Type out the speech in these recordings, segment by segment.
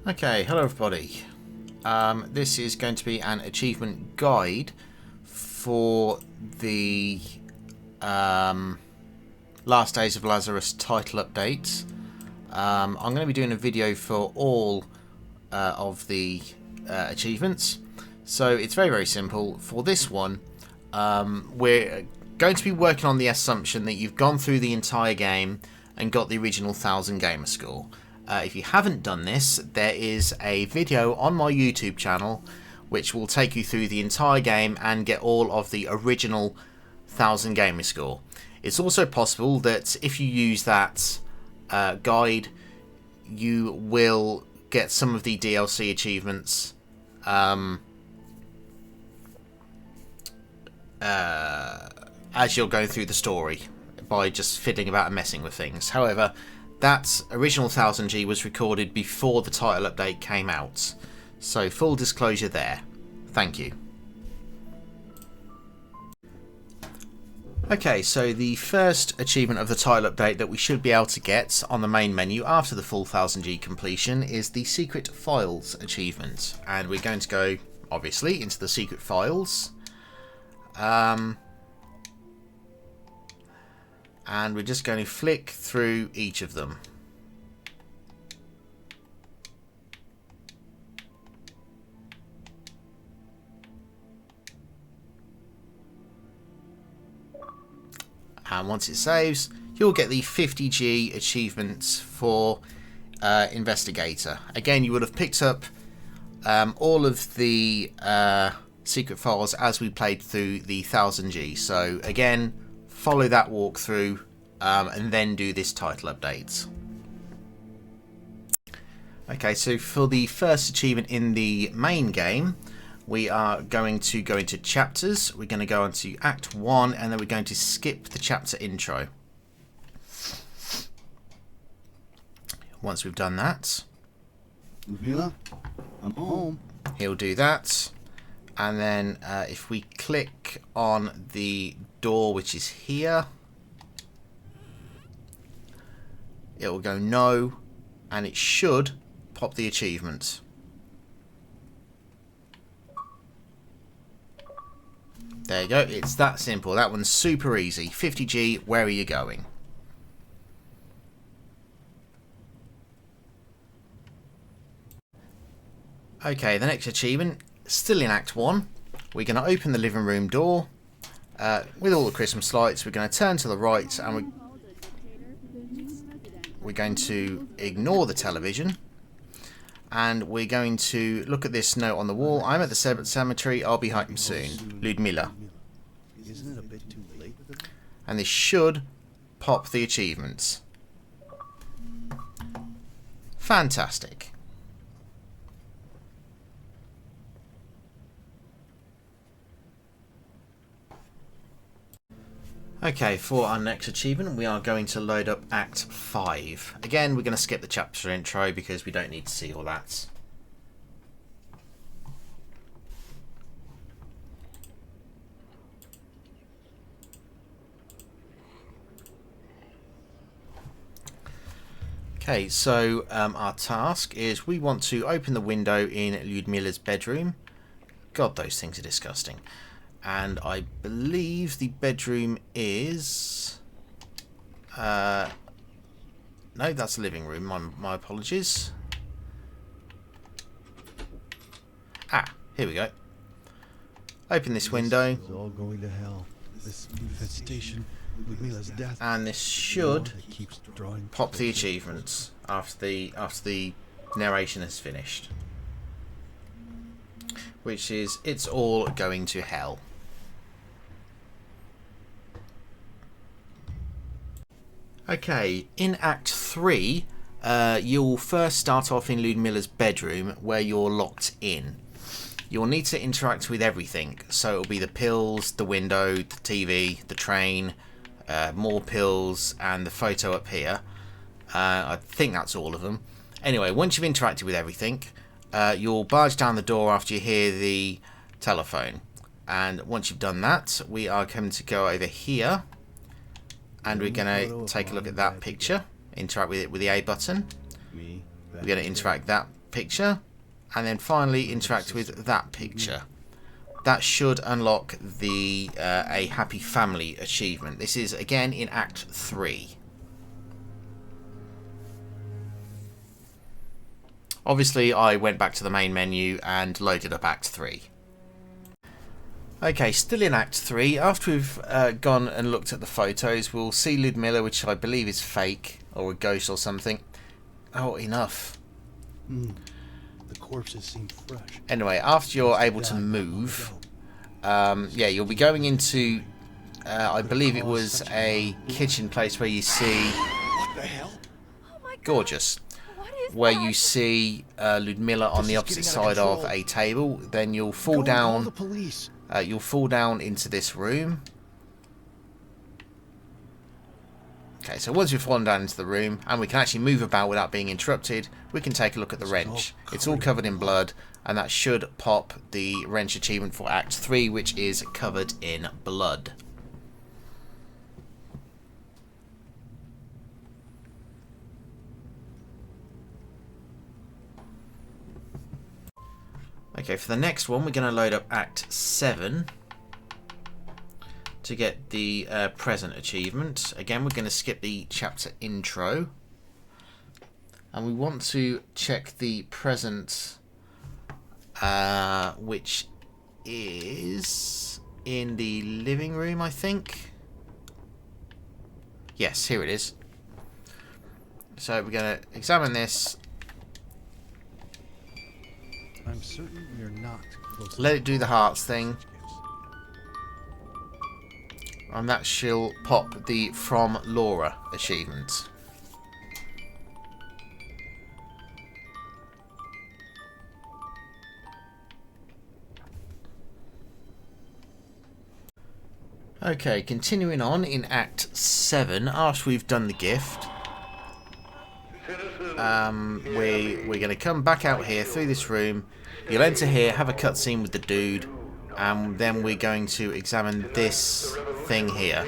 Okay, hello everybody. This is going to be an achievement guide for the Last Days of Lazarus title update. I'm going to be doing a video for all of the achievements. So it's very simple. For this one, we're going to be working on the assumption that you've gone through the entire game and got the original 1000 gamer score. If you haven't done this, there is a video on my YouTube channel which will take you through the entire game and get all of the original 1000 gamer score. It's also possible that if you use that guide, you will get some of the DLC achievements as you're going through the story by just fiddling about and messing with things. However, that original 1000G was recorded before the title update came out. So full disclosure there. Thank you. Okay, so the first achievement of the title update that we should be able to get on the main menu after the full 1000G completion is the Secret Files achievement. And we're going to go, obviously, into the Secret Files. And we're just going to flick through each of them. And once it saves, you'll get the 50G achievements for Investigator. Again, you would have picked up all of the secret files as we played through the 1000G. So again, follow that walkthrough and then do this title update. Okay, so for the first achievement in the main game, we are going to go into chapters. We're going to go into Act 1 and then we're going to skip the chapter intro. Once we've done that, I'm home. He'll do that. And then if we click on the door which is here, it will go no, and it should pop the achievement. There you go, it's that simple. That one's super easy. 50G, where are you going? Okay, the next achievement, still in Act 1. We're going to open the living room door. With all the Christmas lights, we're going to turn to the right and we're going to ignore the television. And we're going to look at this note on the wall. I'm at the cemetery. I'll be home soon. Ludmila. Isn't it a bit too late? And this should pop the achievements. Fantastic. Okay, for our next achievement, we are going to load up Act 5. Again, we're going to skip the chapter intro because we don't need to see all that. Okay, so our task is we want to open the window in Ludmila's bedroom. God, those things are disgusting. And I believe the bedroom is... no, that's the living room. My apologies. Ah, here we go. Open this window. It's all going to hell. This infestation, Ludmila's death. And this should It keeps drawing pop the achievements after the narration is finished. Which is, it's all going to hell. Okay, in Act 3, you'll first start off in Ludmila's bedroom where you're locked in. You'll need to interact with everything, so it'll be the pills, the window, the TV, the train, more pills, and the photo up here. I think that's all of them. Anyway, once you've interacted with everything, you'll barge down the door after you hear the telephone. And once you've done that, we are going to go over here. And we're going to take a look at that picture. Interact with it with the A button. We're going to interact that picture, and then finally interact with that picture. That should unlock the a happy family achievement. This is again in Act 3. Obviously I went back to the main menu and loaded up Act 3. Okay, still in Act 3. After we've gone and looked at the photos, we'll see Ludmilla, which I believe is fake or a ghost or something. Oh, enough. The corpses seem fresh. Anyway, after you're able to move, yeah, you'll be going into, I believe it was a kitchen place where you see... What the hell? Oh my God. Gorgeous. What is Where that? you see Ludmilla on the opposite side of a table. Then you'll fall down. The police. You'll fall down into this room. Okay, so once we've fallen down into the room and we can actually move about without being interrupted, we can take a look at the wrench. It's all covered in blood, and that should pop the wrench achievement for Act 3, which is covered in blood. Okay, for the next one, we're going to load up Act 7 to get the present achievement. Again, we're going to skip the chapter intro. And we want to check the present, which is in the living room, I think. Yes, here it is. So we're going to examine this. I'm certain we are not close. Let it do the hearts thing. And that shall pop the From Laura achievement. Okay, continuing on in Act 7, after we've done the gift, we're going to come back out here through this room. You'll enter here, have a cutscene with the dude, and then we're going to examine this thing here.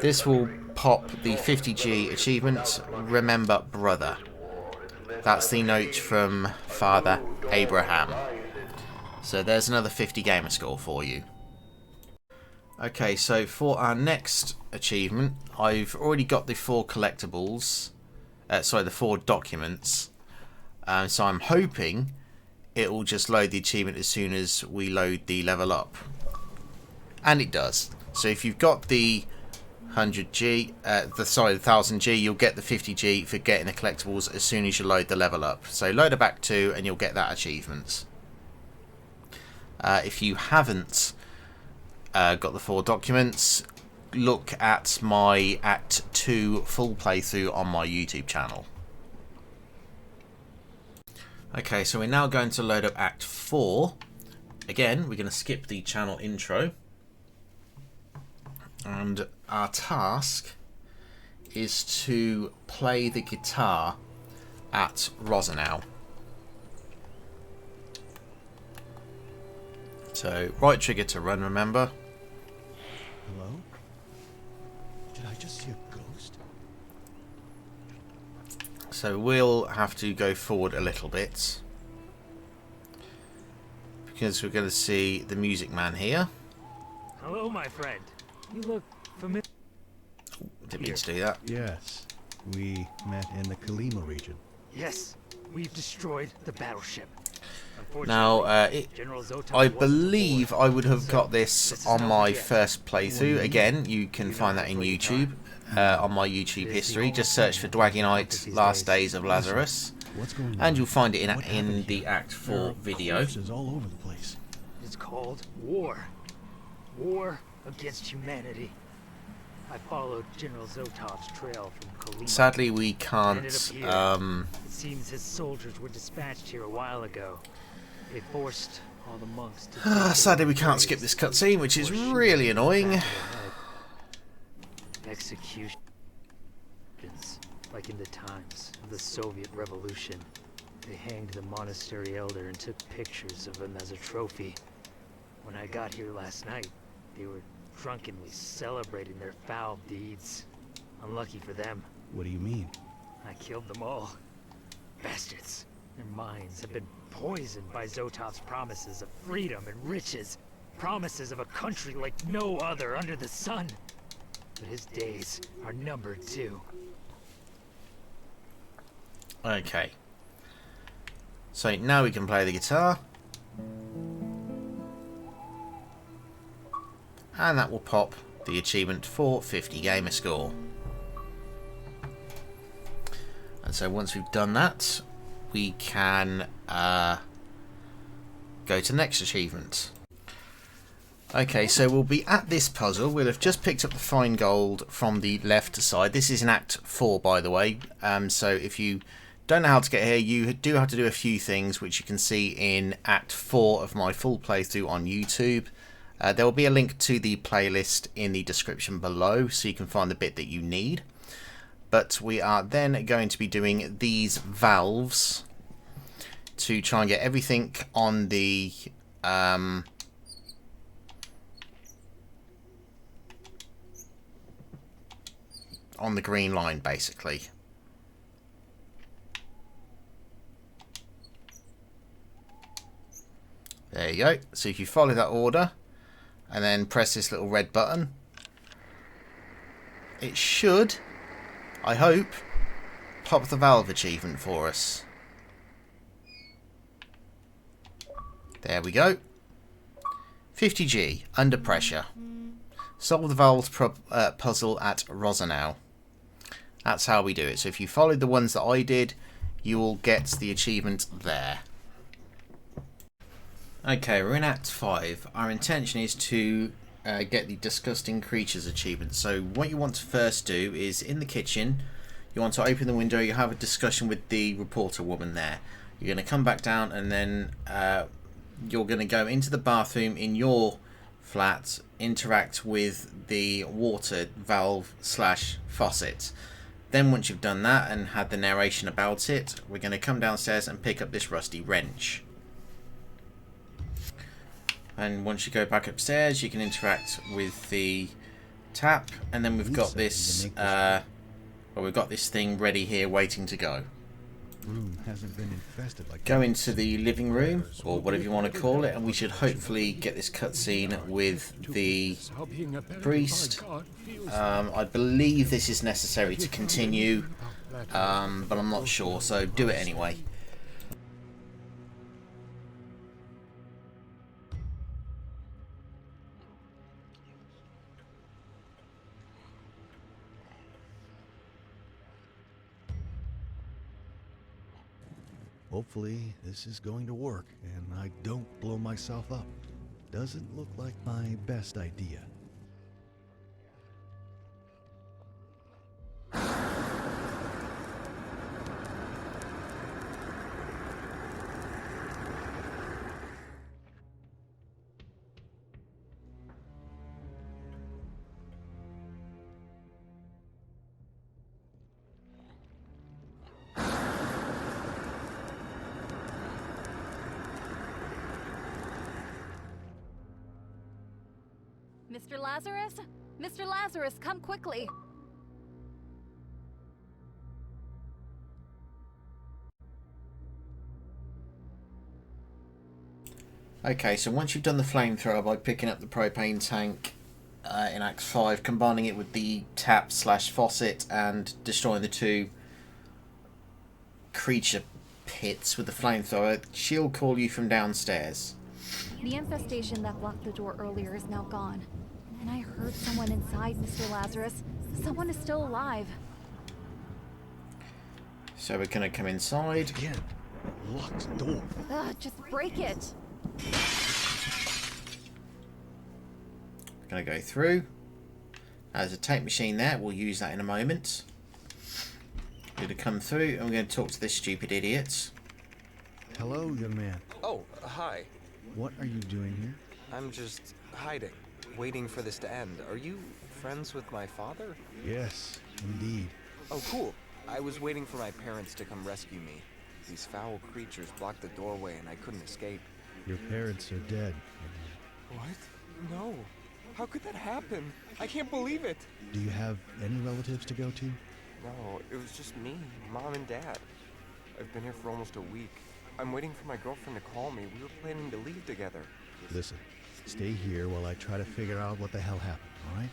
This will pop the 50G achievement, Remember Brother. That's the note from Father Abraham. So there's another 50 gamer score for you. Okay, so for our next achievement, I've already got the 4 collectibles, the 4 documents, so I'm hoping it will just load the achievement as soon as we load the level up. And it does. So if you've got the 100G, the 1000G, you'll get the 50G for getting the collectibles as soon as you load the level up. So load up Act 2 and you'll get that achievement. If you haven't got the 4 documents, look at my Act 2 full playthrough on my YouTube channel. Okay, so we're now going to load up Act 4. Again, we're going to skip the channel intro. And our task is to play the guitar at Rosenau. So, right trigger to run, remember? Hello? Did I just see a ghost? So we'll have to go forward a little bit, because we're going to see the Music Man here. Hello, my friend. You look familiar. Didn't mean to do that. Yes. We met in the Kalima region. Yes, we've destroyed the battleship. Now, General Zotan I wasn't believe aboard. I would have got this on my first playthrough. Again, you can find that in YouTube, on my YouTube history. Just search for Dwaggienite Last Days of Lazarus, What's going on? and you'll find it What in happened the here? Act 4 video. Corpses all over the place. It's called war. War against humanity. I followed General Zotov's trail from Kalima. Sadly, we Ended can't. up here. It seems his soldiers were dispatched here a while ago. They forced all the monks to take their Sadly, we can't graves skip this cutscene, which is or shoot really them annoying. back to the head. Executions, like in the times of the Soviet Revolution. They hanged the monastery elder and took pictures of him as a trophy. When I got here last night, they were drunkenly celebrating their foul deeds. Unlucky for them, What do you mean? I killed them all. Bastards. Their minds have been poisoned by Zotov's promises of freedom and riches. Promises of a country like no other under the sun. But his days are numbered too. Okay. So now we can play the guitar. And that will pop the achievement for 50 gamer score. And so once we've done that, we can go to the next achievement. Okay, so we'll be at this puzzle. We'll have just picked up the fine gold from the left side. This is in Act 4, by the way. So if you don't know how to get here, you do have to do a few things, which you can see in Act 4 of my full playthrough on YouTube. There will be a link to the playlist in the description below, so you can find the bit that you need. But we are then going to be doing these valves to try and get everything on the on the green line, basically. There you go. So if you follow that order and then press this little red button, it should, I hope, pop the valve achievement for us. There we go. 50G, under pressure. Solve the valves puzzle at Rosenau. That's how we do it. So if you followed the ones that I did, you will get the achievement there. Okay, we're in Act 5. Our intention is to get the Disgusting Creatures achievement. So what you want to first do is, in the kitchen, you want to open the window, you have a discussion with the reporter woman there. You're going to come back down and then you're going to go into the bathroom in your flat, interact with the water valve / faucet. Then once you've done that and had the narration about it, we're going to come downstairs and pick up this rusty wrench. And once you go back upstairs, you can interact with the tap, and then we've got this we've got this thing ready here waiting to go. Room hasn't been infested like Go into the living room, or whatever you want to call it, and we should hopefully get this cutscene with the priest. I believe this is necessary to continue, but I'm not sure, so do it anyway. Hopefully this is going to work and I don't blow myself up. Doesn't look like my best idea. Mr. Lazarus? Mr. Lazarus, come quickly! Okay, so once you've done the flamethrower by picking up the propane tank in Act 5, combining it with the tap / faucet and destroying the two creature pits with the flamethrower, she'll call you from downstairs. The infestation that blocked the door earlier is now gone. And I heard someone inside, Mr. Lazarus. Someone is still alive. So we're going to come inside. Again, locked door. Ugh, just break it! We're going to go through. There's a tape machine there. We'll use that in a moment. We're going to come through and we're going to talk to this stupid idiot. Hello, young man. Oh, hi. What are you doing here? I'm just hiding, waiting for this to end. Are you friends with my father? Yes, indeed. Oh, cool. I was waiting for my parents to come rescue me. These foul creatures blocked the doorway and I couldn't escape. Your parents are dead. What? No. How could that happen? I can't believe it. Do you have any relatives to go to? No, it was just me, Mom and Dad. I've been here for almost a week. I'm waiting for my girlfriend to call me. We were planning to leave together. Listen, stay here while I try to figure out what the hell happened, alright?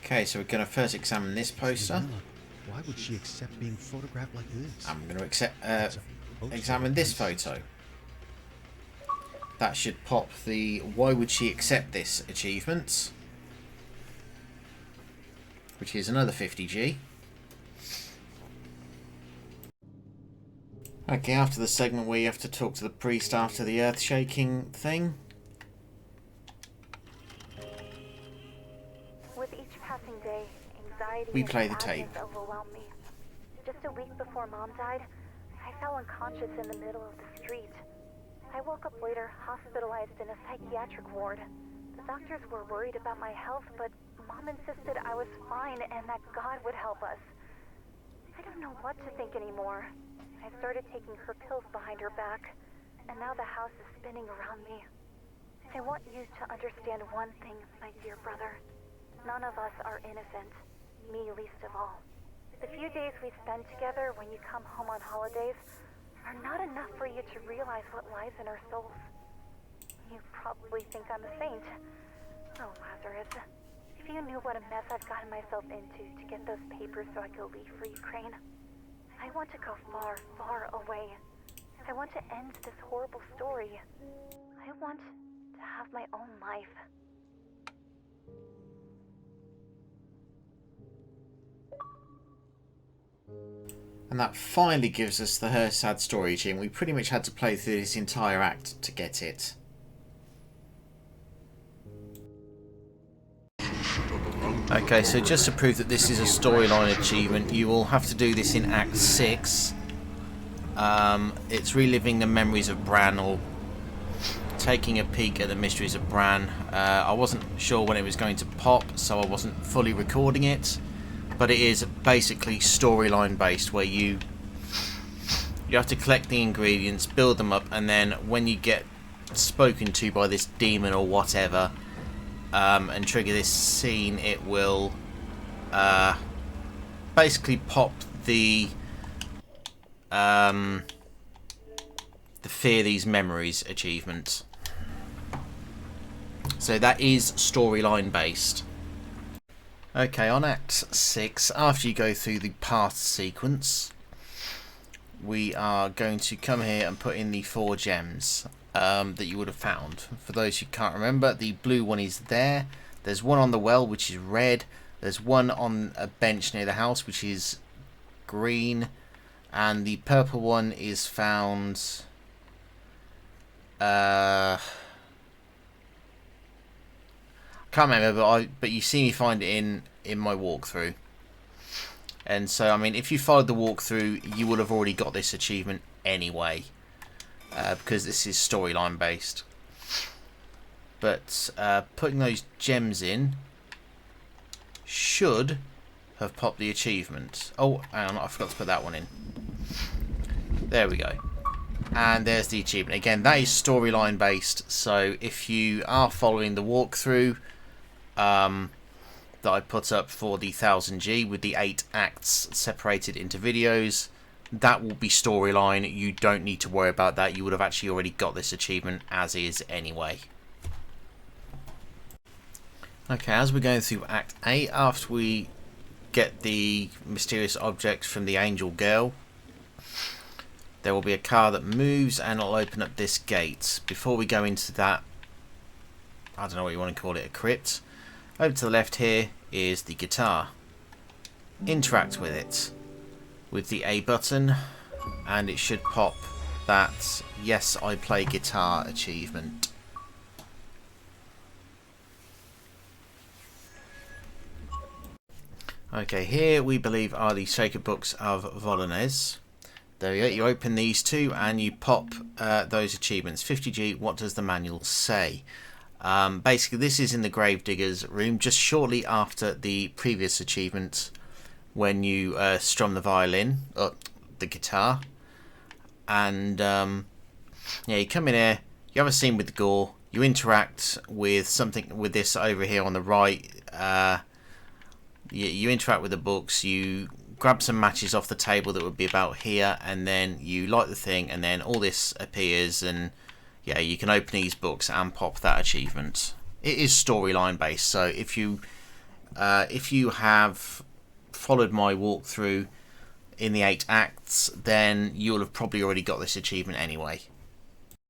Okay, so we're going to first examine this poster. Why would she accept being photographed like this? I'm going to examine this photo. That should pop the why would she accept this achievement, which is another 50G. Okay, after the segment where you have to talk to the priest after the earth-shaking thing. With each passing day, anxiety We and play the sadness tape. overwhelmed me. Just a week before Mom died, I fell unconscious in the middle of the street. I woke up later, hospitalized in a psychiatric ward. The doctors were worried about my health, but Mom insisted I was fine and that God would help us. I don't know what to think anymore. I started taking her pills behind her back, and now the house is spinning around me. I want you to understand one thing, my dear brother. None of us are innocent, me least of all. The few days we spend together when you come home on holidays are not enough for you to realize what lies in our souls. You probably think I'm a saint. Oh, Lazarus, if you knew what a mess I've gotten myself into to get those papers so I could leave for Ukraine. I want to go far, far away. I want to end this horrible story. I want to have my own life. And that finally gives us the Her Sad Story achievement. We pretty much had to play through this entire act to get it. Okay, so just to prove that this is a storyline achievement, you will have to do this in Act 6. It's reliving the memories of Bran, or taking a peek at the mysteries of Bran. I wasn't sure when it was going to pop, so I wasn't fully recording it. But it is basically storyline based, where you have to collect the ingredients, build them up, and then when you get spoken to by this demon or whatever, and trigger this scene, it will basically pop the Fear These Memories achievement. So that is storyline based. Okay, on Act 6, after you go through the path sequence, we are going to come here and put in the 4 gems that you would have found. For those who can't remember, the blue one is there. There's one on the well, which is red. There's one on a bench near the house, which is green. And the purple one is found... can't remember, but you see me find it in my walkthrough. And so, I mean, if you followed the walkthrough, you would have already got this achievement anyway, because this is storyline based. But putting those gems in should have popped the achievement. Oh, hang on, I forgot to put that one in. There we go. And there's the achievement. Again, that is storyline based, so if you are following the walkthrough that I put up for the 1000G with the 8 acts separated into videos, that will be storyline. You don't need to worry about that. You would have actually already got this achievement as is anyway. Okay, as we're going through Act 8, after we get the mysterious object from the angel girl, there will be a car that moves and it'll open up this gate. Before we go into that, I don't know what you want to call it, a crypt. Over to the left here is the guitar. Interact with it with the A button and it should pop that Yes, I Play Guitar achievement. Okay, here we believe are the sacred books of Voronezh. There we go, you open these two and you pop those achievements. 50G, what does the manual say? Basically, this is in the Gravedigger's room, just shortly after the previous achievement, when you strum the violin, or the guitar. And, yeah, you come in here, you have a scene with the gore, you interact with something, with this over here on the right. You interact with the books, you grab some matches off the table that would be about here, and then you light the thing, and then all this appears, and yeah, you can open these books and pop that achievement. It is storyline based, so if you have followed my walkthrough in the 8 acts, then you'll have probably already got this achievement anyway.